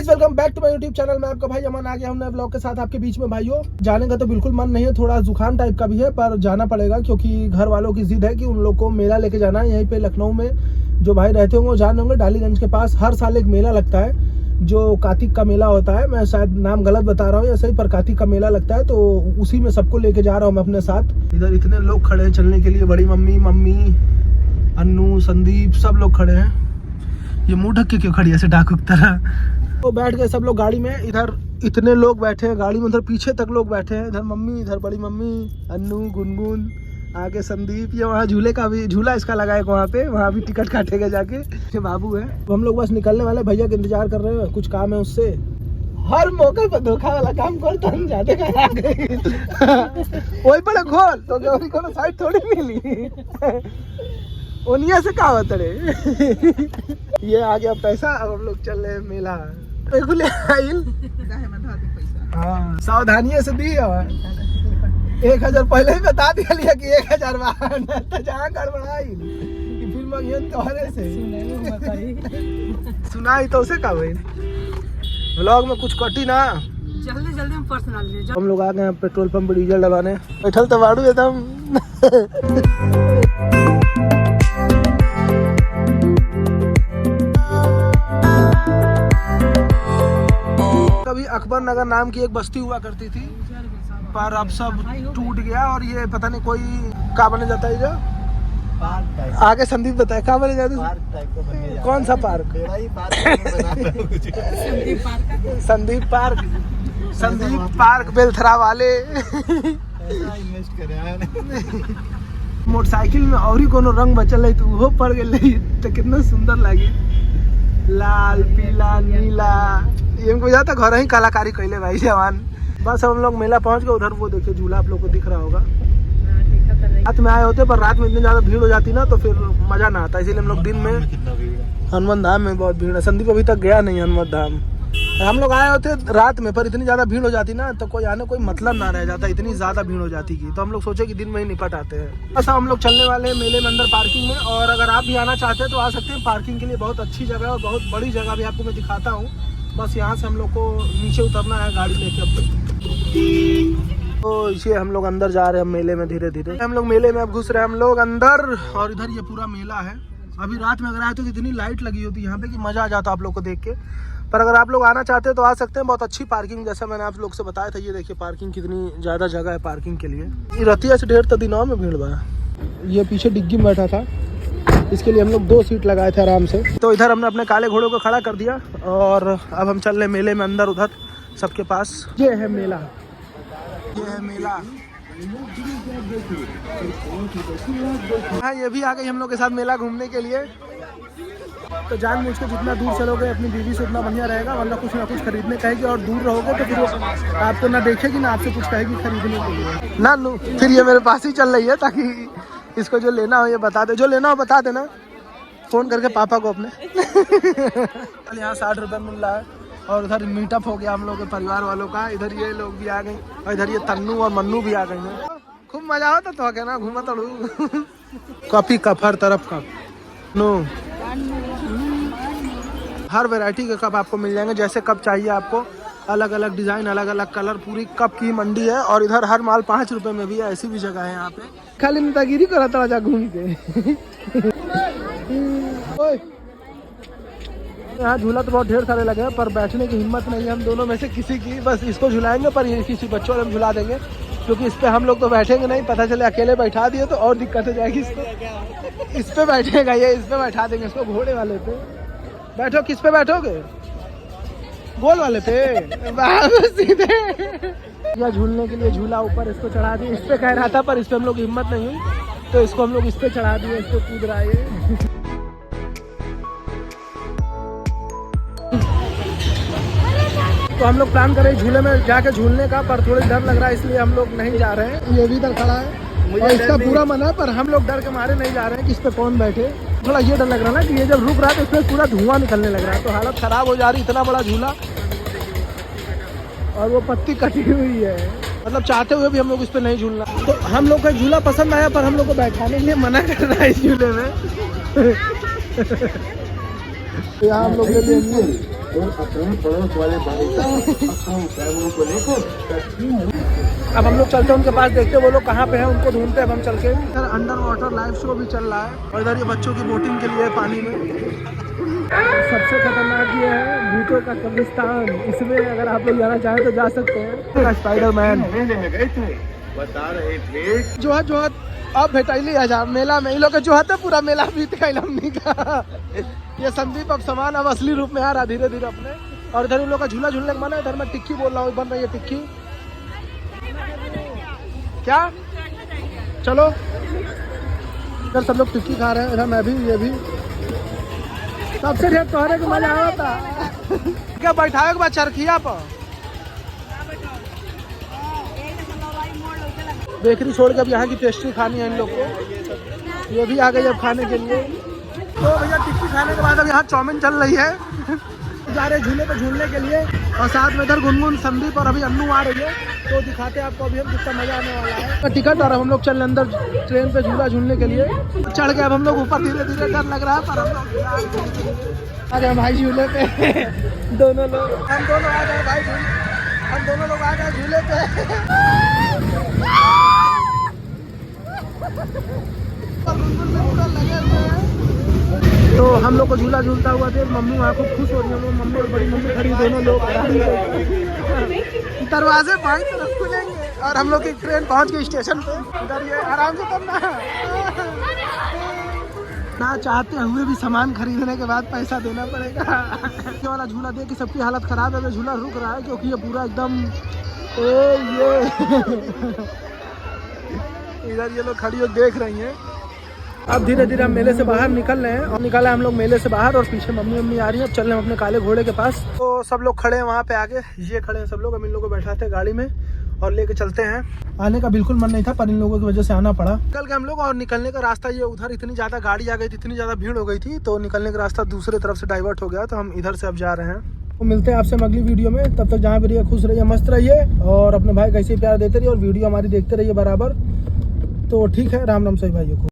Guys welcome back to my YouTube channel. मैं आपका भाई अमन आ गया हमने ब्लॉग के साथ आपके बीच में। भाइयों जाने का तो बिल्कुल मन नहीं है, थोड़ा जुकाम टाइप का भी है, पर जाना पड़ेगा क्योंकि घर वालों की जिद है कि उन लोग को मेला लेके जाना है। यहीं पे लखनऊ में जो भाई रहते होंगे वो जान होंगे, डालीगंज के पास हर साल एक मेला लगता है जो कार्तिक का मेला होता है। मैं शायद नाम गलत बता रहा हूँ या सही, पर कार्तिक का मेला लगता है, तो उसी में सबको लेके जा रहा हूँ मैं अपने साथ। इधर इतने लोग खड़े हैं चलने के लिए, बड़ी मम्मी अन्नू संदीप सब लोग खड़े हैं। ये मुंह ढक के क्यों खड़ी है ऐसे डाकू की तरह? तो बैठ गए सब लोग गाड़ी में, इधर इतने लोग बैठे हैं गाड़ी में, उधर पीछे तक लोग बैठे हैं। इधर मम्मी, इधर बड़ी मम्मी, अन्नू, गुनगुन, आगे संदीप। ये वहाँ झूले का भी झूला इसका लगा है वहाँ पे, वहाँ भी टिकट काटेगा जाके। ये बाबू है। तो हम लोग बस निकलने वाले, भैया का इंतजार कर रहे हैं, कुछ काम है उससे। हर मौके पर धोखा वाला काम करता हम जाते कहाँ आ गए। वही पड़े खोल तो गौरी को साइड थोड़ी मिली। उनिया से का होता रे। ये आ गया पैसा, अब हम लोग चल रहे हैं मेला। खुले हाँ सावधानियों से दी। 1000 पहले ही बता दिया कि 1000 तो जहाँ गड़बड़ाई फिर मंगिए तोहरे से सुनाई तो उसे का भाई व्लॉग में कुछ कटी ना। जल्दी जल्दी में पर्सनल हम लोग आ गए पेट्रोल पंप पर डीजल डलवाने। बैठल तो बाड़ू एकदम। कभी अकबर नगर नाम की एक बस्ती हुआ करती थी, पर अब सब टूट गया। और ये पता नहीं कोई क्या बने जाता है जो आगे संदीप बताए क्या बने जाता है। कौन सा पार्क? संदीप पार्क बेलथरा वाले। मोटरसाइकिल में और ही कोनो रंग बचल है तो वो पड़ गए तो कितना सुंदर लगे, लाल पीला नीला। ये हमको जाता घर ही कलाकारी कैले भाई जवान। बस हम लोग मेला पहुंच गए। उधर वो देखिए झूला आप लोग को दिख रहा होगा। रात में आए होते पर रात में इतनी ज्यादा भीड़ हो जाती ना तो फिर मजा ना आता, इसीलिए हम लोग दिन में। हनुमान धाम में बहुत भीड़ है। संदीप अभी तक गया नहीं हनुमान धाम। हम लोग आए होते रात में, पर इतनी ज्यादा भीड़ हो जाती ना तो कोई आने कोई मतलब ना रह जाता, इतनी ज्यादा भीड़ हो जाती की। तो हम लोग सोचे कि दिन में ही निपट आते हैं। बस हम लोग चलने वाले हैं मेले में अंदर पार्किंग में। और अगर आप भी आना चाहते हैं तो आ सकते हैं। पार्किंग के लिए बहुत अच्छी जगह है और बहुत बड़ी जगह भी आपको मैं दिखाता हूँ। बस यहाँ से हम लोग को नीचे उतरना है गाड़ी लेके। तो इसे हम लोग अंदर जा रहे हैं मेले में। धीरे धीरे हम लोग मेले में अब घुस रहे हैं हम लोग अंदर। और इधर ये पूरा मेला है। अभी रात में अगर आए तो इतनी लाइट लगी होती यहाँ पे कि मजा आ जाता आप लोग को देख के। पर अगर आप लोग आना चाहते हैं तो आ सकते हैं। बहुत अच्छी पार्किंग, जैसा मैंने आप लोग से बताया था। ये देखिए पार्किंग कितनी ज्यादा जगह है पार्किंग के लिए। रतिया से ढेर तो दिनों में भीड़ बा। ये पीछे डिग्गी में बैठा था, इसके लिए हम लोग 2 सीट लगाए थे आराम से। तो इधर हमने अपने काले घोड़ों को खड़ा कर दिया और अब हम चल रहे मेले में अंदर उधर सबके पास। ये है मेला, ये है मेला। हाँ ये भी आ गई हम लोग के साथ मेला घूमने के लिए। तो जान मुझ के जितना दूर चलोगे अपनी बीवी से उतना बढ़िया रहेगा, वरना कुछ ना कुछ खरीदने कहेगी। और दूर रहोगे तो फिर वो आपको ना देखेगी ना आपसे कुछ कहेगी खरीदने के लिए ना। फिर ये मेरे पास ही चल रही है ताकि इसको जो लेना हो ये बता दे, जो लेना हो बता देना फोन करके पापा को अपने। यहाँ 60 रुपये मिल रहा है। और उधर मीटअप हो गया हम लोग के परिवार वालों का। इधर ये लोग भी आ गए और इधर ये तन्नू और मन्नू भी आ गए हैं। खूब मजा होता तो क्या ना घूमा तड़ू। कॉफी कप हर तरफ कप नो, हर वैरायटी के कप आपको मिल जाएंगे। जैसे कप चाहिए आपको, अलग अलग डिजाइन, अलग अलग कलर, पूरी कप की मंडी है। और इधर हर माल 5 रुपए में भी है, ऐसी भी जगह है यहाँ पे। खाली नेतागिरी करा था जा घूम के। यहाँ झूला तो बहुत ढेर सारे लगे हैं पर बैठने की हिम्मत नहीं है हम दोनों में से किसी की। बस इसको झुलाएंगे, पर ये किसी बच्चों को झुला देंगे क्योंकि इस पे हम लोग तो बैठेंगे नहीं। पता चले अकेले बैठा दिए तो और दिक्कत हो जाएगी। इसको इस पे बैठेगा ये, इस पे बैठा देंगे इसको। घोड़े वाले पे बैठो। किस पे बैठोगे? गोल वाले पे सीधे। या झूलने के लिए झूला ऊपर इसको चढ़ा दिए। इस पे कह रहा था पर इस पे हम लोग हिम्मत नहीं हुई तो इसको हम लोग इस पे चढ़ा दिए। इस पे कूद रहा है। तो हम लोग प्लान करें झूले में जाके झूलने का, पर थोड़ी डर लग रहा है इसलिए हम लोग नहीं जा रहे हैं। ये भी इधर खड़ा है और इसका पूरा मन है, पर हम लोग डर के मारे नहीं जा रहे हैं कि इस पे कौन बैठे। थोड़ा ये डर लग रहा है ना कि ये जब रुक रहा है तो इसमें पूरा धुआं निकलने लग रहा है, तो हालत खराब हो जा रही। इतना बड़ा झूला और वो पत्ती कटी हुई है, मतलब चाहते हुए भी हम लोग इस पे नहीं झूलना। तो हम लोग का झूला पसंद आया पर हम लोग को बैठाने के लिए मना कर रहा है इस झूले में। यहाँ हम लोग ले लेंगे और अपने पड़ोस वाले भाई साहब अपनी फैमिली को लेकर अब हम लोग चलते हैं उनके पास, देखते हैं वो लोग कहाँ पे हैं, उनको ढूंढते हैं अब हम चल के। इधर अंडर वाटर लाइव शो भी चल रहा है और इधर ये बच्चों की बोटिंग के लिए पानी में। सबसे खतरनाक ये है भूतों का कब्रिस्तान, इसमें अगर आप लोग जाना चाहें तो जा सकते हैं। स्पाइडरमैन मेले में गए थे, बता रहे थे जोहत अब भेटैली आजा मेला में, इन लोग के जोहत है पूरा मेला बीत गई हमनी का। ये संदीप अब सामान अब असली रूप में आ रहा धीरे धीरे अपने। और इधर इन लोग का झूला झूलने का मन है। इधर मैं टिक्की बोल रहा हूँ, बन रही है टिक्की। क्या चलो इधर सब लोग टिक्की खा रहे हैं, इधर मैं भी, ये भी। सबसे ढेर तोहरे को मजा आया था क्या बैठावे के बाद चरखिया पर बेकरी छोड़ के अब यहाँ की पेस्ट्री खानी है इन लोग को। ये भी आ गई अब खाने के लिए। तो भैया टिक्की खाने के बाद अब यहाँ चाउमीन चल रही है। जा रहे झूले पे झूलने के लिए और साथ में इधर गुनगुन, संदीप और अभी अन्नू आ रही है। तो दिखाते हैं आपको अभी हम कितना मजा आने वाला है। टिकट और हम लोग चल अंदर ट्रेन पे झूला झूलने के लिए। चढ़ के अब हम लोग ऊपर धीरे धीरे, डर लग रहा है पर हम लोग आ गए भाई झूले पे। दोनों लोग हम दोनों आ गए भाई, हम दोनों लोग आ गए झूले पे। तो हम लोग को झूला झूलता हुआ थे, मम्मी वहाँ को खुश हो रही है। मम्मी और बड़ी मम्मी खड़ी, दोनों लोग दरवाजे बाईं तरफ खुलेंगे और हम लोग की ट्रेन पहुँच गई स्टेशन पे। इधर ये आराम से करना ना चाहते हुए भी सामान खरीदने के बाद पैसा देना पड़ेगा। ये वाला झूला देख के सबकी हालत खराब है। झूला रुक रहा है क्योंकि ये पूरा एकदम ये इधर ये लोग खड़ी हो देख रही हैं। अब धीरे धीरे हम मेले से बाहर निकल रहे हैं और निकला है हम लोग मेले से बाहर और पीछे मम्मी आ रही है। अब चल रहे हैं अपने काले घोड़े के पास। तो सब लोग खड़े हैं वहाँ पे आगे, ये खड़े हैं सब लोग। अब इन लोगों को बैठाते हैं गाड़ी में और लेके चलते हैं। आने का बिल्कुल मन नहीं था पर इन लोगों की वजह से आना पड़ा। निकल के हम लोग और निकलने का रास्ता ये उधर इतनी ज़्यादा गाड़ी आ गई थी, इतनी ज़्यादा भीड़ हो गई थी तो निकलने का रास्ता दूसरे तरफ से डाइवर्ट हो गया। तो हम इधर से अब जा रहे हैं। तो मिलते हैं आपसे अगली वीडियो में। तब तक जहाँ भी रहिए खुश रहिए, मस्त रहिए और अपने भाई कैसे प्यार देते रहिए और वीडियो हमारी देखते रहिए बराबर। तो ठीक है, राम राम सभी भाइयों को।